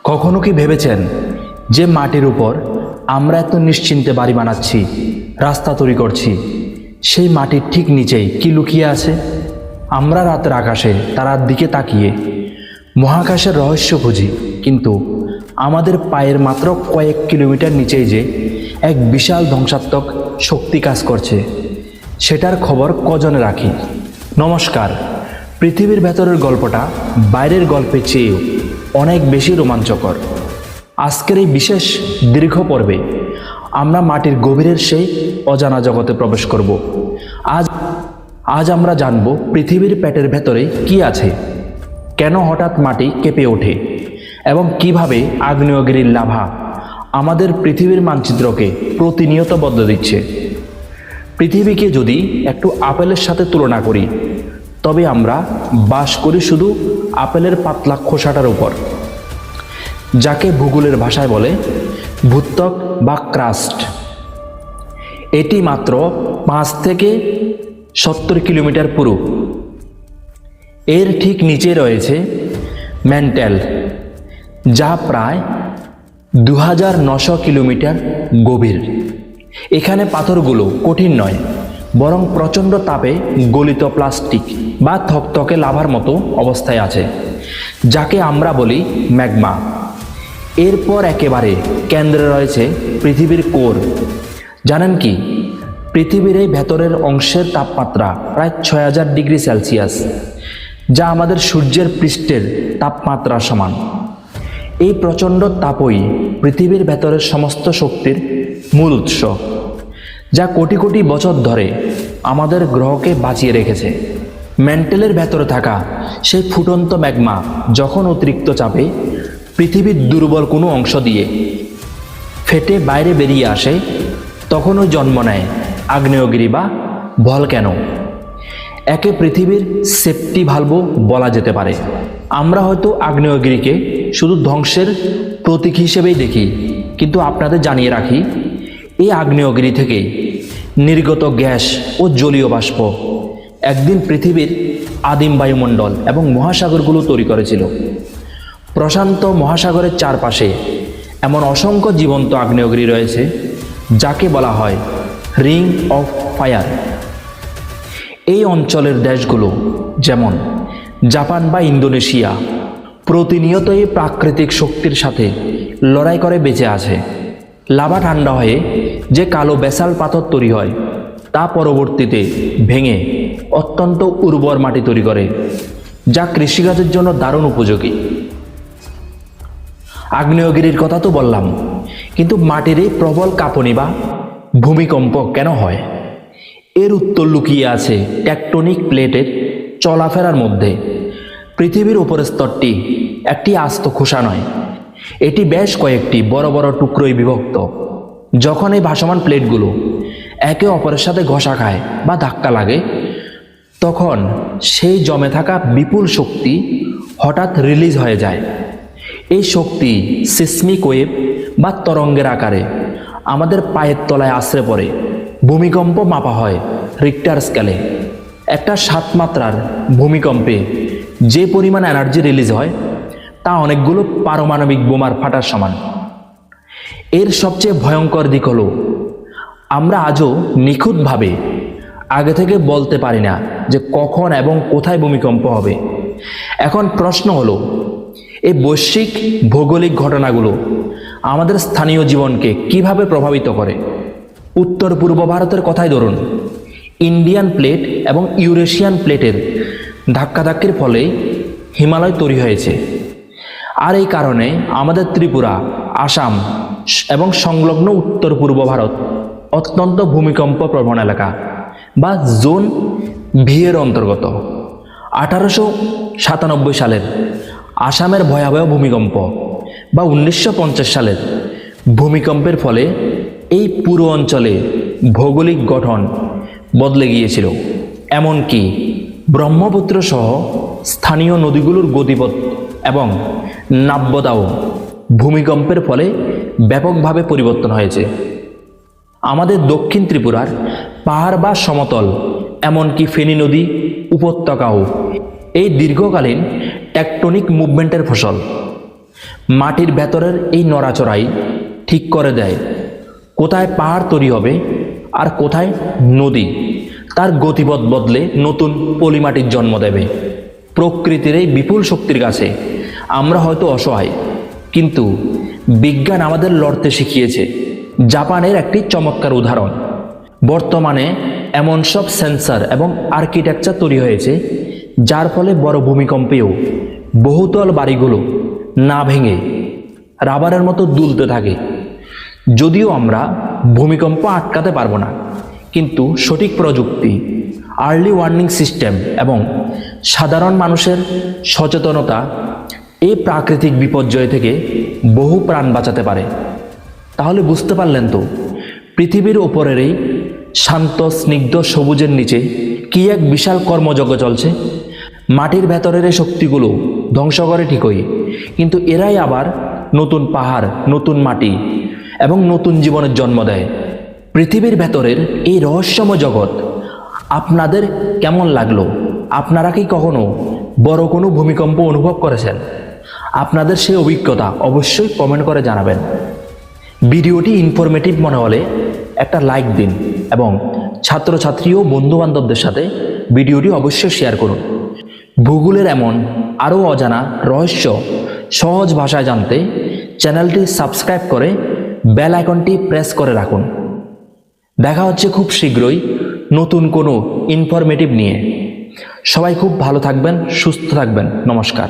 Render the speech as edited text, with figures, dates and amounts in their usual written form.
কখনো কি ভেবেছেন যে মাটির উপর আমরা এত নিশ্চিন্তে বাড়ি বানাচ্ছি, রাস্তা তৈরি করছি, সেই মাটির ঠিক নিচেই কি লুকিয়ে আছে? আমরা রাতের আকাশে তারার দিকে তাকিয়ে মহাকাশের রহস্য খুঁজি, কিন্তু আমাদের পায়ের মাত্র কয়েক কিলোমিটার নিচেই যে এক বিশাল ধ্বংসাত্মক শক্তি কাজ করছে, সেটার খবর কজনে রাখি? নমস্কার। পৃথিবীর ভেতরের গল্পটা বাইরের গল্পের চেয়েও অনেক বেশি রোমাঞ্চকর। আজকের এই বিশেষ দীর্ঘ পর্বে আমরা মাটির গভীরের সেই অজানা জগতে প্রবেশ করব। আজ আমরা জানব পৃথিবীর পেটের ভেতরে কি আছে, কেন হঠাৎ মাটি কেঁপে ওঠে এবং কিভাবে আগ্নেয়গিরির লাভা আমাদের পৃথিবীর মানচিত্রকে প্রতিনিয়ত বদলে দিচ্ছে। পৃথিবীকে যদি একটু আপেলের সাথে তুলনা করি, তবে আমরা বাস করি শুধু আপেলের পাতলা খোসাটার উপর, যাকে ভূগোলের ভাষায় বলে ভূত্বক বা ক্রাস্ট। এটি মাত্র 5 থেকে 70 কিলোমিটার পুরু। এর ঠিক নিচে রয়েছে ম্যান্টেল, যা প্রায় 2900 কিলোমিটার গভীর। এখানে পাথরগুলো কঠিন নয়, বরং প্রচণ্ড তাপে গলিত প্লাস্টিক বা থকথকে লাভার মতো অবস্থায় আছে, যাকে আমরা বলি ম্যাগমা। এরপর একেবারে কেন্দ্রে রয়েছে পৃথিবীর কোর। জানেন কি, পৃথিবীর এই ভেতরের অংশের তাপমাত্রা প্রায় 6000 ডিগ্রি সেলসিয়াস, যা আমাদের সূর্যের পৃষ্ঠের তাপমাত্রার সমান। এই প্রচণ্ড তাপই পৃথিবীর ভেতরের সমস্ত শক্তির মূল উৎস, যা কোটি কোটি বছর ধরে আমাদের গ্রহকে বাঁচিয়ে রেখেছে। ম্যান্টেলের ভেতরে থাকা সেই ফুটন্ত ম্যাগমা যখন অতিরিক্ত চাপে পৃথিবীর দুর্বল কোনো অংশ দিয়ে ফেটে বাইরে বেরিয়ে আসে, তখনও জন্ম নেয় আগ্নেয়গিরি বা ভলক্যানো। একে পৃথিবীর সেফটি ভালভও বলা যেতে পারে। আমরা হয়তো আগ্নেয়গিরিকে শুধু ধ্বংসের প্রতীক হিসেবেই দেখি, কিন্তু আপনাদের জানিয়ে রাখি, এই আগ্নেয়গিরি থেকে নির্গত গ্যাস ও জলীয় বাষ্প একদিন পৃথিবীর আদিম বায়ুমণ্ডল এবং মহাসাগরগুলো তৈরি করেছিল। প্রশান্ত মহাসাগরের চারপাশে এমন অসংখ্য জীবন্ত আগ্নেয়গিরি রয়েছে, যাকে বলা হয় রিং অফ ফায়ার। এই অঞ্চলের দেশগুলো যেমন জাপান বা ইন্দোনেশিয়া প্রতিনিয়ত এই প্রাকৃতিক শক্তির সাথে লড়াই করে বেঁচে আছে। লাভা ঠান্ডা হয়ে যে কালো ব্যাসাল পাথর তৈরি হয়, তা পরবর্তীতে ভেঙে অত্যন্ত উর্বর মাটি তৈরি করে, যা কৃষিকাজের জন্য দারুণ উপযোগী। আগ্নেয়গিরির কথা তো বললাম, কিন্তু মাটির এই প্রবল কাঁপুনি বা ভূমিকম্প কেন হয়? এর উত্তর লুকিয়ে আছে টেকটনিক প্লেটের চলাফেরার মধ্যে। পৃথিবীর উপরের স্তরটি একটি আস্ত খোসা নয়, এটি বেশ কয়েকটি বড় বড় টুকরোয় বিভক্ত। যখন এই ভাসমান প্লেটগুলো একে অপরের সাথে ঘষা খায় বা ধাক্কা লাগে, তখন সেই জমে থাকা বিপুল শক্তি হঠাৎ রিলিজ হয়ে যায়। এই শক্তি সিসমিক ওয়েভ বা তরঙ্গের আকারে আমাদের পায়ের তলায় আশ্রে পড়ে। ভূমিকম্প মাপা হয় রিক্টার স্কেলে। একটা 7 মাত্রার ভূমিকম্পে যে পরিমাণ এনার্জি রিলিজ হয়, তা অনেকগুলো পারমাণবিক বোমার ফাটার সমান। এর সবচেয়ে ভয়ঙ্কর দিক হলো, আমরা আজও নিখুঁতভাবে আগে থেকে বলতে পারি না যে কখন এবং কোথায় ভূমিকম্প হবে। এখন প্রশ্ন হলো, এই বৈশ্বিক ভৌগোলিক ঘটনাগুলো আমাদের স্থানীয় জীবনকে কিভাবে প্রভাবিত করে? উত্তর পূর্ব ভারতের কথাই ধরুন। ইন্ডিয়ান প্লেট এবং ইউরেশিয়ান প্লেটের ধাক্কাধাক্কির ফলে হিমালয় তৈরি হয়েছে। আর এই কারণে আমাদের ত্রিপুরা, আসাম এবং সংলগ্ন উত্তর পূর্ব ভারত অত্যন্ত ভূমিকম্প প্রবণ এলাকা বা জোন ভি এর অন্তর্গত। 1897 সালের আসামের ভয়াবহ ভূমিকম্প বা 1950 সালের ভূমিকম্পের ফলে এই পুরো অঞ্চলে ভৌগোলিক গঠন বদলে গিয়েছিল। এমনকি ব্রহ্মপুত্র সহ স্থানীয় নদীগুলোর গতিপথ এবং নাব্যতাও ভূমিকম্পের ফলে ব্যাপকভাবে পরিবর্তন হয়েছে। আমাদের দক্ষিণ ত্রিপুরার পাহাড় বা সমতল, এমনকি ফেনী নদী উপত্যকাও এই দীর্ঘকালীন টেকটনিক মুভমেন্টের ফসল। মাটির ভেতরের এই নড়াচড়াই ঠিক করে দেয় কোথায় পাহাড় তৈরি হবে আর কোথায় নদী তার গতিপথ বদলে নতুন পলিমাটির জন্ম দেবে। প্রকৃতির এই বিপুল শক্তির কাছে আমরা হয়তো অসহায়, কিন্তু বিজ্ঞান আমাদের লড়তে শিখিয়েছে। জাপানের একটি চমৎকার উদাহরণ। বর্তমানে এমন সব সেন্সর এবং আর্কিটেকচার তৈরি হয়েছে যার ফলে বড় ভূমিকম্পেও বহুতল বাড়িগুলো না ভেঙে রাবারের মতো দুলতে থাকে। যদিও আমরা ভূমিকম্প আটকাতে পারবো না, কিন্তু সঠিক প্রযুক্তি, আর্লি ওয়ার্নিং সিস্টেম এবং সাধারণ মানুষের সচেতনতা এই প্রাকৃতিক বিপর্যয় থেকে বহু প্রাণ বাঁচাতে পারে। তাহলে বুঝতে পারলেন তো, পৃথিবীর ওপরের এই শান্ত স্নিগ্ধ সবুজের নিচে কি এক বিশাল কর্মযজ্ঞ চলছে। মাটির ভেতরের এই শক্তিগুলো ধ্বংস করে ঠিকই, কিন্তু এরাই আবার নতুন পাহাড়, নতুন মাটি এবং নতুন জীবনের জন্ম দেয়। পৃথিবীর ভেতরের এই রহস্যময় জগৎ আপনাদের কেমন লাগলো? আপনারা কি কখনো বড় কোনো ভূমিকম্প অনুভব করেছেন? আপনাদের সেই অভিজ্ঞতা অবশ্যই কমেন্ট করে জানাবেন। ভিডিওটি ইনফরমেটিভ মনে হলে একটা লাইক দিন এবং ছাত্রছাত্রী ও বন্ধুবান্ধবদের সাথে ভিডিওটি অবশ্যই শেয়ার করুন। ভূগোলের এমন আরও অজানা রহস্য সহজ ভাষায় জানতে চ্যানেলটি সাবস্ক্রাইব করে বেল আইকনটি প্রেস করে রাখুন। দেখা হচ্ছে খুব শীঘ্রই নতুন কোনো ইনফরমেটিভ নিয়ে। সবাই খুব ভালো থাকবেন, সুস্থ থাকবেন। নমস্কার।